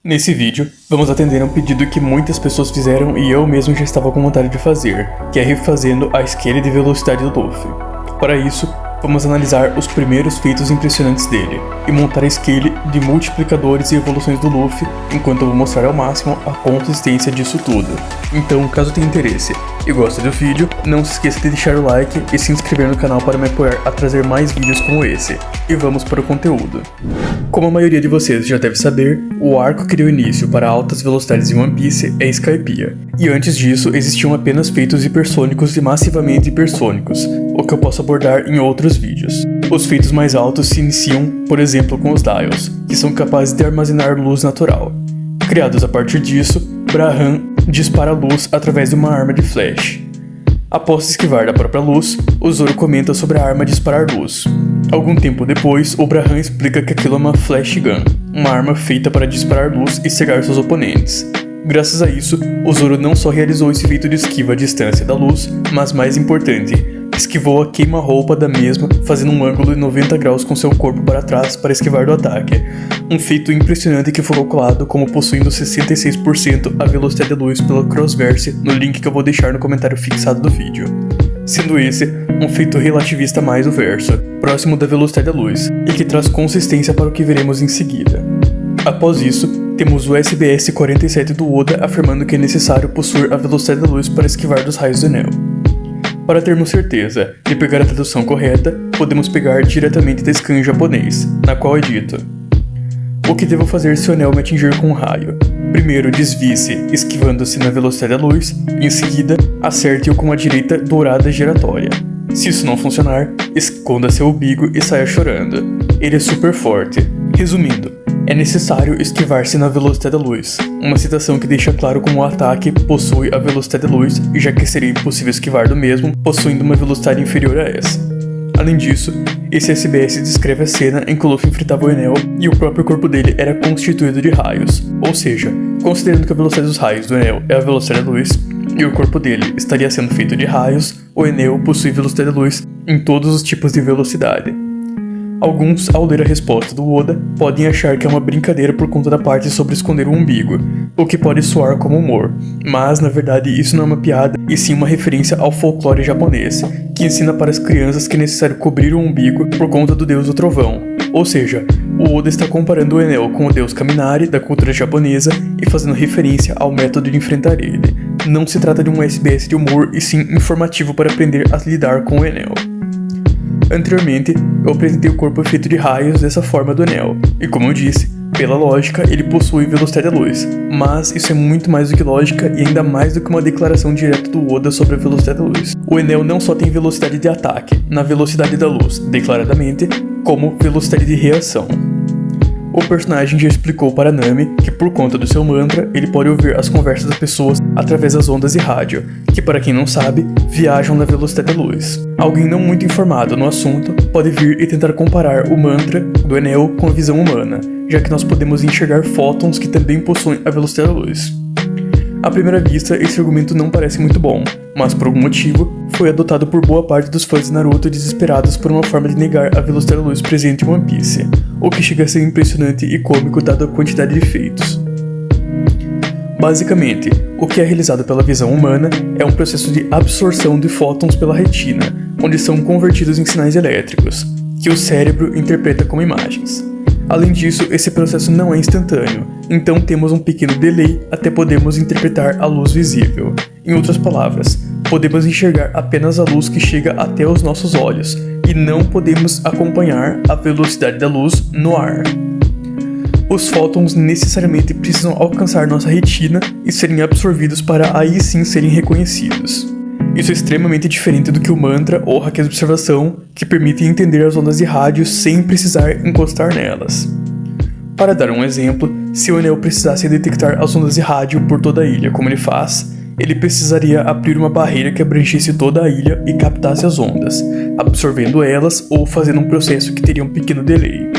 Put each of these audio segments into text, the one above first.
Nesse vídeo, vamos atender a um pedido que muitas pessoas fizeram e eu mesmo já estava com vontade de fazer, que é refazendo a scale de velocidade do Luffy. Para isso, vamos analisar os primeiros feitos impressionantes dele, e montar a scale de multiplicadores e evoluções do Luffy, enquanto eu vou mostrar ao máximo a consistência disso tudo. Então, caso tenha interesse e goste do vídeo, não se esqueça de deixar o like e se inscrever no canal para me apoiar a trazer mais vídeos como esse. E vamos para o conteúdo. Como a maioria de vocês já deve saber, o arco que deu início para altas velocidades em One Piece é Skypiea, e antes disso existiam apenas feitos hipersônicos e massivamente hipersônicos, o que eu posso abordar em outros vídeos. Os feitos mais altos se iniciam, por exemplo, com os Dials, que são capazes de armazenar luz natural. Criados a partir disso, Braham dispara luz através de uma arma de flash. Após esquivar da própria luz, o Zoro comenta sobre a arma disparar luz. Algum tempo depois, o Braham explica que aquilo é uma flash gun, uma arma feita para disparar luz e cegar seus oponentes. Graças a isso, o Zoro não só realizou esse feito de esquiva à distância da luz, mas mais importante, esquivou a queima-roupa da mesma, fazendo um ângulo de 90 graus com seu corpo para trás para esquivar do ataque. Um feito impressionante que foi calculado como possuindo 66% a velocidade da luz pela Crossverse no link que eu vou deixar no comentário fixado do vídeo. Sendo esse, um feito relativista mais o verso, próximo da velocidade da luz, e que traz consistência para o que veremos em seguida. Após isso, temos o SBS 47 do Oda afirmando que é necessário possuir a velocidade da luz para esquivar dos raios do Enel. Para termos certeza de pegar a tradução correta, podemos pegar diretamente da scan em japonês, na qual é dito: o que devo fazer se o Enel me atingir com um raio? Primeiro desvie-se, esquivando-se na velocidade da luz, e em seguida, acerte-o com a direita dourada giratória. Se isso não funcionar, esconda seu umbigo e saia chorando. Ele é super forte. Resumindo, é necessário esquivar-se na velocidade da luz, uma citação que deixa claro como o ataque possui a velocidade da luz, já que seria impossível esquivar do mesmo, possuindo uma velocidade inferior a essa. Além disso, esse SBS descreve a cena em que o Luffy enfrentava o Enel e o próprio corpo dele era constituído de raios, ou seja, considerando que a velocidade dos raios do Enel é a velocidade da luz, e o corpo dele estaria sendo feito de raios, o Enel possui velocidade da luz em todos os tipos de velocidade. Alguns, ao ler a resposta do Oda, podem achar que é uma brincadeira por conta da parte sobre esconder o umbigo, o que pode soar como humor, mas na verdade isso não é uma piada e sim uma referência ao folclore japonês, que ensina para as crianças que é necessário cobrir o umbigo por conta do deus do trovão. Ou seja, o Oda está comparando o Enel com o deus Kaminari da cultura japonesa e fazendo referência ao método de enfrentar ele. Não se trata de um SBS de humor e sim informativo para aprender a lidar com o Enel. Anteriormente, eu apresentei o corpo feito de raios dessa forma do Enel, e como eu disse, pela lógica, ele possui velocidade da luz, mas isso é muito mais do que lógica e ainda mais do que uma declaração direta do Oda sobre a velocidade da luz. O Enel não só tem velocidade de ataque, na velocidade da luz, declaradamente, como velocidade de reação. O personagem já explicou para Nami que por conta do seu mantra, ele pode ouvir as conversas das pessoas através das ondas de rádio, que para quem não sabe, viajam na velocidade da luz. Alguém não muito informado no assunto pode vir e tentar comparar o mantra do Enel com a visão humana, já que nós podemos enxergar fótons que também possuem a velocidade da luz. À primeira vista, esse argumento não parece muito bom, mas por algum motivo, foi adotado por boa parte dos fãs de Naruto desesperados por uma forma de negar a velocidade da luz presente em One Piece, o que chega a ser impressionante e cômico dado a quantidade de feitos. Basicamente, o que é realizado pela visão humana é um processo de absorção de fótons pela retina, onde são convertidos em sinais elétricos, que o cérebro interpreta como imagens. Além disso, esse processo não é instantâneo, então temos um pequeno delay até podermos interpretar a luz visível. Em outras palavras, podemos enxergar apenas a luz que chega até os nossos olhos, e não podemos acompanhar a velocidade da luz no ar. Os fótons necessariamente precisam alcançar nossa retina e serem absorvidos para aí sim serem reconhecidos. Isso é extremamente diferente do que o mantra ou hack de observação, que permite entender as ondas de rádio sem precisar encostar nelas. Para dar um exemplo, se o Enel precisasse detectar as ondas de rádio por toda a ilha como ele faz, ele precisaria abrir uma barreira que abrangesse toda a ilha e captasse as ondas, absorvendo elas ou fazendo um processo que teria um pequeno delay.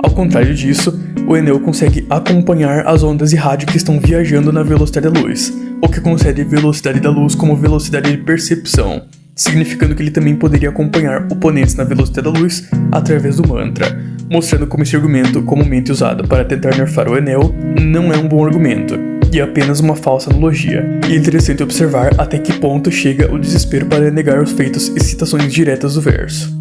Ao contrário disso, o Enel consegue acompanhar as ondas de rádio que estão viajando na velocidade da luz, o que concede velocidade da luz como velocidade de percepção, significando que ele também poderia acompanhar oponentes na velocidade da luz através do mantra, mostrando como esse argumento, comumente usado para tentar nerfar o Enel, não é um bom argumento, e é apenas uma falsa analogia. E é interessante observar até que ponto chega o desespero para negar os feitos e citações diretas do verso.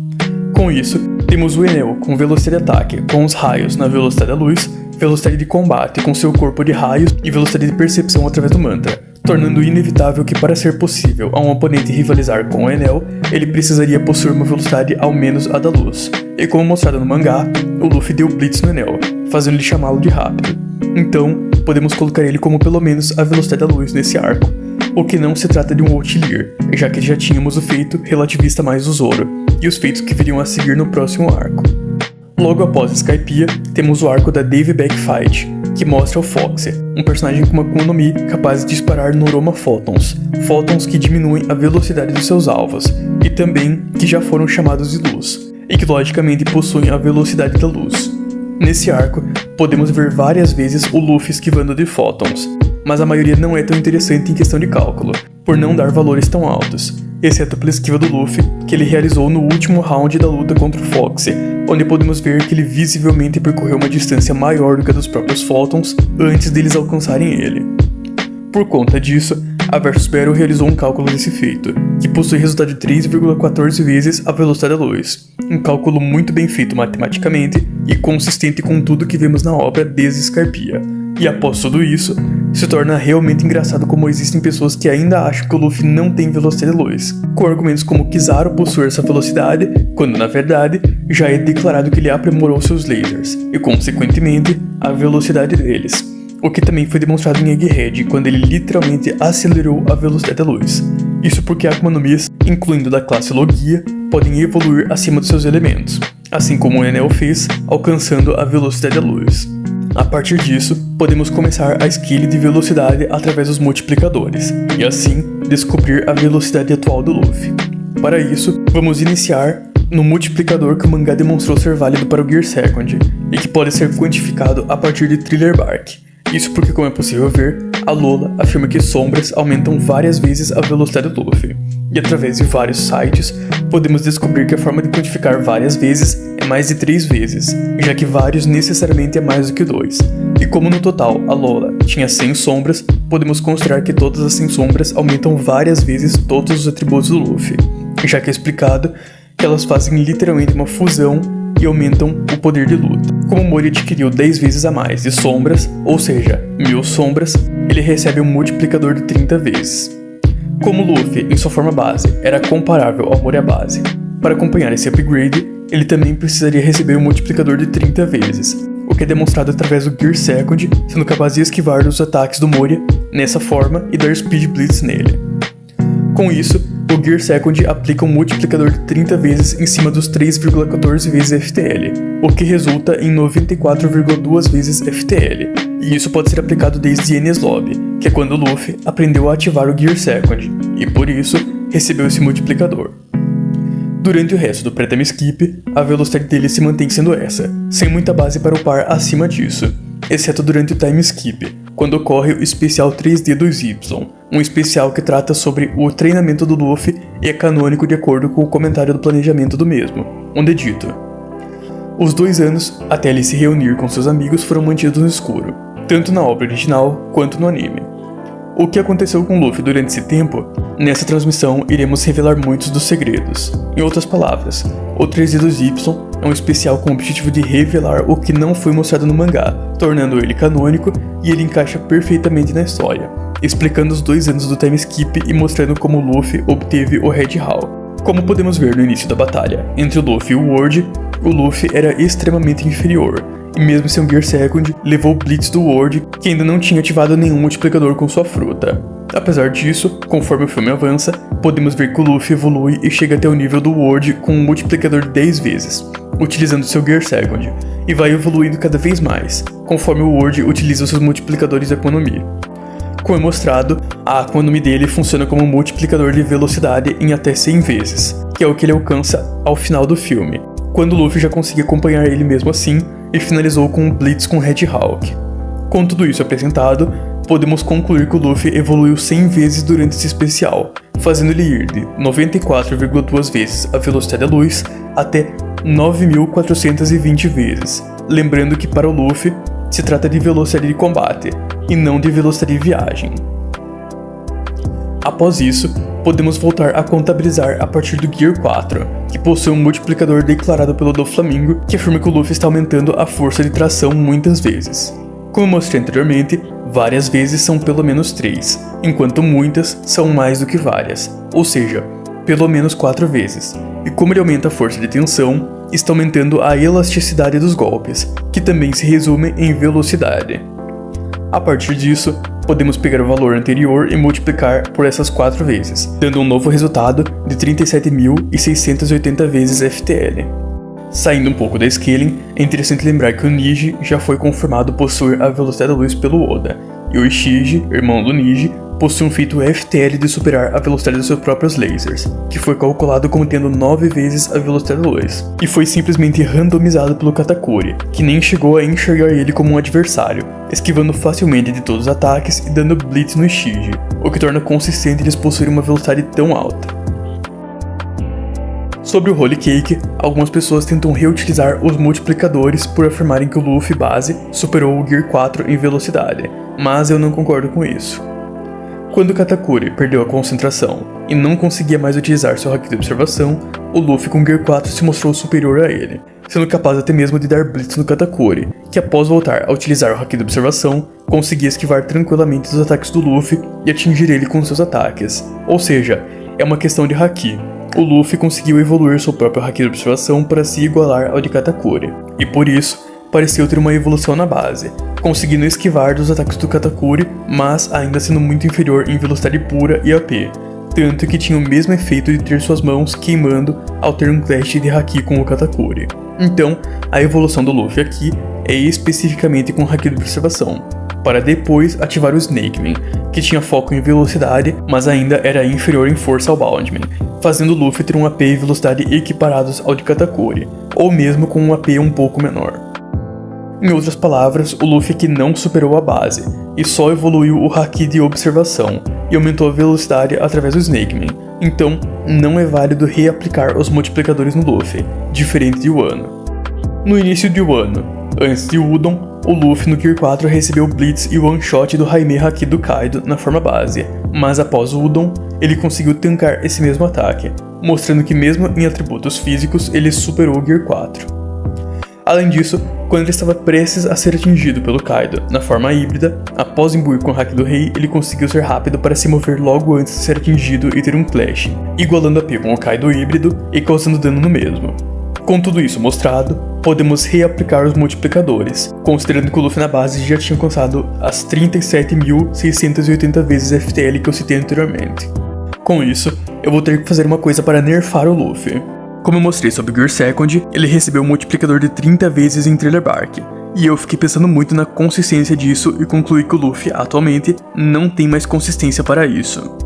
Com isso, temos o Enel com velocidade de ataque com os raios na velocidade da luz, velocidade de combate com seu corpo de raios e velocidade de percepção através do mantra, tornando inevitável que para ser possível a um oponente rivalizar com o Enel, ele precisaria possuir uma velocidade ao menos a da luz. E como mostrado no mangá, o Luffy deu Blitz no Enel, fazendo-lhe chamá-lo de rápido. Então, podemos colocar ele como pelo menos a velocidade da luz nesse arco, o que não se trata de um outlier, já que já tínhamos o feito relativista mais o Zoro, e os feitos que viriam a seguir no próximo arco. Logo após Skypiea, temos o arco da Dave Back Fight, que mostra o Foxy, um personagem com uma Akuma no Mi capaz de disparar Noroma Photons, fótons que diminuem a velocidade dos seus alvos, e também que já foram chamados de luz, e que logicamente possuem a velocidade da luz. Nesse arco, podemos ver várias vezes o Luffy esquivando de fótons, mas a maioria não é tão interessante em questão de cálculo, por não dar valores tão altos, exceto pela esquiva do Luffy, que ele realizou no último round da luta contra o Foxy, onde podemos ver que ele visivelmente percorreu uma distância maior do que a dos próprios Photons antes deles alcançarem ele. Por conta disso, a Versus Battle realizou um cálculo desse feito, que possui resultado de 3,14 vezes a velocidade da luz, um cálculo muito bem feito matematicamente e consistente com tudo que vemos na obra desde Skypiea. E após tudo isso, se torna realmente engraçado como existem pessoas que ainda acham que o Luffy não tem velocidade da luz, com argumentos como Kizaru possuir essa velocidade, quando na verdade já é declarado que ele aprimorou seus lasers, e consequentemente a velocidade deles, o que também foi demonstrado em Egghead quando ele literalmente acelerou a velocidade da luz. Isso porque Akuma no Mis, incluindo da classe Logia, podem evoluir acima dos seus elementos, assim como o Enel fez, alcançando a velocidade da luz. A partir disso, podemos começar a skill de velocidade através dos multiplicadores, e assim descobrir a velocidade atual do Luffy. Para isso, vamos iniciar no multiplicador que o mangá demonstrou ser válido para o Gear Second, e que pode ser quantificado a partir de Thriller Bark. Isso porque, como é possível ver, a Lola afirma que sombras aumentam várias vezes a velocidade do Luffy, e através de vários sites, podemos descobrir que a forma de quantificar várias vezes é mais de 3 vezes, já que vários necessariamente é mais do que 2. E como no total a Lola tinha 100 sombras, podemos considerar que todas as 100 sombras aumentam várias vezes todos os atributos do Luffy, já que é explicado que elas fazem literalmente uma fusão e aumentam o poder de luta. Como Mori adquiriu 10 vezes a mais de sombras, ou seja, 1000 sombras, ele recebe um multiplicador de 30 vezes. Como Luffy, em sua forma base, era comparável ao Moria base, para acompanhar esse upgrade, ele também precisaria receber um multiplicador de 30 vezes, o que é demonstrado através do Gear Second, sendo capaz de esquivar dos ataques do Moria nessa forma e dar Speed Blitz nele. Com isso, o Gear Second aplica um multiplicador de 30 vezes em cima dos 3,14 vezes FTL, o que resulta em 94,2 vezes FTL, e isso pode ser aplicado desde Enies Lobby, que é quando o Luffy aprendeu a ativar o Gear Second, e por isso recebeu esse multiplicador. Durante o resto do pré-time skip, a velocidade dele se mantém sendo essa, sem muita base para upar acima disso, exceto durante o time skip, quando ocorre o especial 3D2Y, um especial que trata sobre o treinamento do Luffy e é canônico de acordo com o comentário do planejamento do mesmo, onde é dito: os 2 anos até ele se reunir com seus amigos foram mantidos no escuro, tanto na obra original quanto no anime. O que aconteceu com Luffy durante esse tempo? Nessa transmissão iremos revelar muitos dos segredos. Em outras palavras, o 3D2Y é um especial com o objetivo de revelar o que não foi mostrado no mangá, tornando ele canônico e ele encaixa perfeitamente na história, explicando os 2 anos do time skip e mostrando como Luffy obteve o Red Hall. Como podemos ver no início da batalha entre o Luffy e o Word, o Luffy era extremamente inferior, e mesmo sem um Gear Second, levou o Blitz do Word, que ainda não tinha ativado nenhum multiplicador com sua fruta. Apesar disso, conforme o filme avança, podemos ver que o Luffy evolui e chega até o nível do Word com um multiplicador de 10 vezes, utilizando seu Gear Second, e vai evoluindo cada vez mais, conforme o Word utiliza seus multiplicadores de Akuma no Mi. Como é mostrado, a Akuma no Mi dele funciona como um multiplicador de velocidade em até 100 vezes, que é o que ele alcança ao final do filme, quando o Luffy já conseguia acompanhar ele mesmo assim e finalizou com um Blitz com Red Hawk. Com tudo isso apresentado, podemos concluir que o Luffy evoluiu 100 vezes durante esse especial, fazendo ele ir de 94,2 vezes a velocidade da luz até 9.420 vezes, lembrando que para o Luffy se trata de velocidade de combate e não de velocidade de viagem. Após isso, podemos voltar a contabilizar a partir do Gear 4, que possui um multiplicador declarado pelo Doflamingo que afirma que o Luffy está aumentando a força de tração muitas vezes. Como eu mostrei anteriormente, várias vezes são pelo menos 3, enquanto muitas são mais do que várias, ou seja, pelo menos 4 vezes. E como ele aumenta a força de tensão, está aumentando a elasticidade dos golpes, que também se resume em velocidade. A partir disso, podemos pegar o valor anterior e multiplicar por essas 4 vezes, dando um novo resultado de 37.680 vezes FTL. Saindo um pouco da scaling, é interessante lembrar que o Niji já foi confirmado possuir a velocidade da luz pelo Oda, e o Ishiji, irmão do Niji, possui um feito FTL de superar a velocidade dos seus próprios lasers, que foi calculado como tendo 9 vezes a velocidade da luz, e foi simplesmente randomizado pelo Katakuri, que nem chegou a enxergar ele como um adversário, esquivando facilmente de todos os ataques e dando blitz no Ishiji, o que torna consistente eles possuírem uma velocidade tão alta. Sobre o Holy Cake, algumas pessoas tentam reutilizar os multiplicadores por afirmarem que o Luffy base superou o Gear 4 em velocidade, mas eu não concordo com isso. Quando Katakuri perdeu a concentração e não conseguia mais utilizar seu haki de observação, o Luffy com Gear 4 se mostrou superior a ele, sendo capaz até mesmo de dar blitz no Katakuri, que após voltar a utilizar o haki de observação, conseguia esquivar tranquilamente dos ataques do Luffy e atingir ele com seus ataques, ou seja, é uma questão de haki. O Luffy conseguiu evoluir seu próprio haki de observação para se igualar ao de Katakuri, e por isso, pareceu ter uma evolução na base, conseguindo esquivar dos ataques do Katakuri, mas ainda sendo muito inferior em velocidade pura e AP, tanto que tinha o mesmo efeito de ter suas mãos queimando ao ter um clash de haki com o Katakuri. Então, a evolução do Luffy aqui é especificamente com o haki de observação, para depois ativar o Snakeman, que tinha foco em velocidade, mas ainda era inferior em força ao Boundman, fazendo o Luffy ter um AP e velocidade equiparados ao de Katakuri, ou mesmo com um AP um pouco menor. Em outras palavras, o Luffy aqui não superou a base, e só evoluiu o haki de observação, e aumentou a velocidade através do Snakeman, então não é válido reaplicar os multiplicadores no Luffy, diferente de Wano. No início de Wano, antes de Udon, o Luffy no Gear 4 recebeu o Blitz e o One Shot do Jaime Haki do Kaido na forma base, mas após Udon, ele conseguiu tancar esse mesmo ataque, mostrando que mesmo em atributos físicos ele superou o Gear 4. Além disso, quando ele estava prestes a ser atingido pelo Kaido na forma híbrida, após imbuir com o Haki do Rei, ele conseguiu ser rápido para se mover logo antes de ser atingido e ter um clash, igualando a P com o Kaido híbrido e causando dano no mesmo. Com tudo isso mostrado, podemos reaplicar os multiplicadores, considerando que o Luffy na base já tinha alcançado as 37.680 vezes FTL que eu citei anteriormente. Com isso, eu vou ter que fazer uma coisa para nerfar o Luffy. Como eu mostrei sobre o Gear Second, ele recebeu um multiplicador de 30 vezes em Thriller Bark, e eu fiquei pensando muito na consistência disso e concluí que o Luffy, atualmente, não tem mais consistência para isso.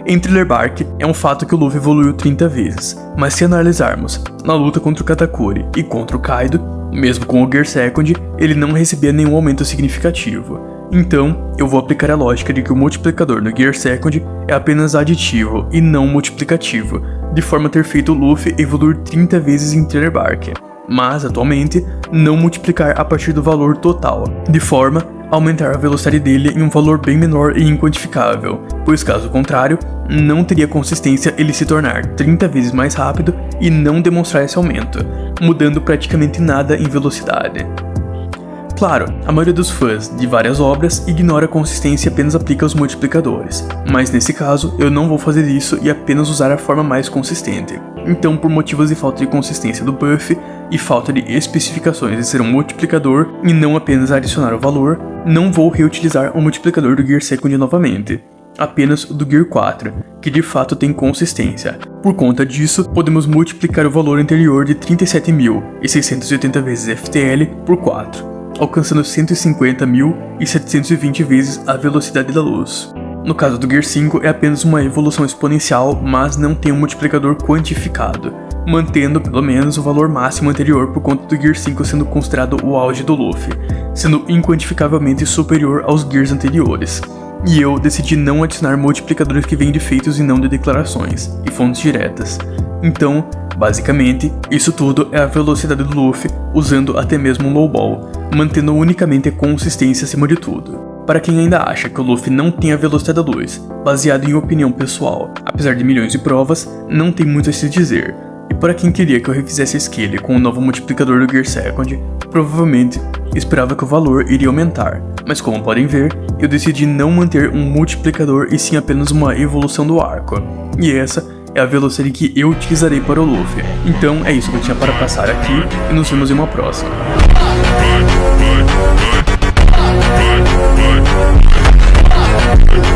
Em Thriller Bark, é um fato que o Luffy evoluiu 30 vezes, mas se analisarmos na luta contra o Katakuri e contra o Kaido, mesmo com o Gear Second, ele não recebia nenhum aumento significativo. Então, eu vou aplicar a lógica de que o multiplicador no Gear Second é apenas aditivo e não multiplicativo, de forma a ter feito o Luffy evoluir 30 vezes em Thriller Bark, mas, atualmente, não multiplicar a partir do valor total, de forma a aumentar a velocidade dele em um valor bem menor e inquantificável, pois caso contrário, não teria consistência ele se tornar 30 vezes mais rápido e não demonstrar esse aumento, mudando praticamente nada em velocidade. Claro, a maioria dos fãs de várias obras ignora a consistência e apenas aplica os multiplicadores, mas nesse caso eu não vou fazer isso e apenas usar a forma mais consistente. Então, por motivos de falta de consistência do buff e falta de especificações de ser um multiplicador e não apenas adicionar o valor, não vou reutilizar o multiplicador do Gear Second novamente, apenas o do Gear 4, que de fato tem consistência. Por conta disso, podemos multiplicar o valor anterior de 37.680 vezes FTL por 4. Alcançando 150.720 vezes a velocidade da luz. No caso do Gear 5 é apenas uma evolução exponencial, mas não tem um multiplicador quantificado, mantendo pelo menos o valor máximo anterior por conta do Gear 5 sendo considerado o auge do Luffy, sendo inquantificavelmente superior aos Gears anteriores. E eu decidi não adicionar multiplicadores que vêm de feitos e não de declarações, e fontes diretas. Então, basicamente, isso tudo é a velocidade do Luffy usando até mesmo um lowball, mantendo unicamente a consistência acima de tudo. Para quem ainda acha que o Luffy não tem a velocidade da luz, baseado em opinião pessoal, apesar de milhões de provas, não tem muito a se dizer. E para quem queria que eu refizesse a skill com o novo multiplicador do Gear Second, provavelmente esperava que o valor iria aumentar, mas como podem ver, eu decidi não manter um multiplicador e sim apenas uma evolução do arco. E essa é a velocidade que eu utilizarei para o Luffy. Então é isso que eu tinha para passar aqui e nos vemos em uma próxima. Right.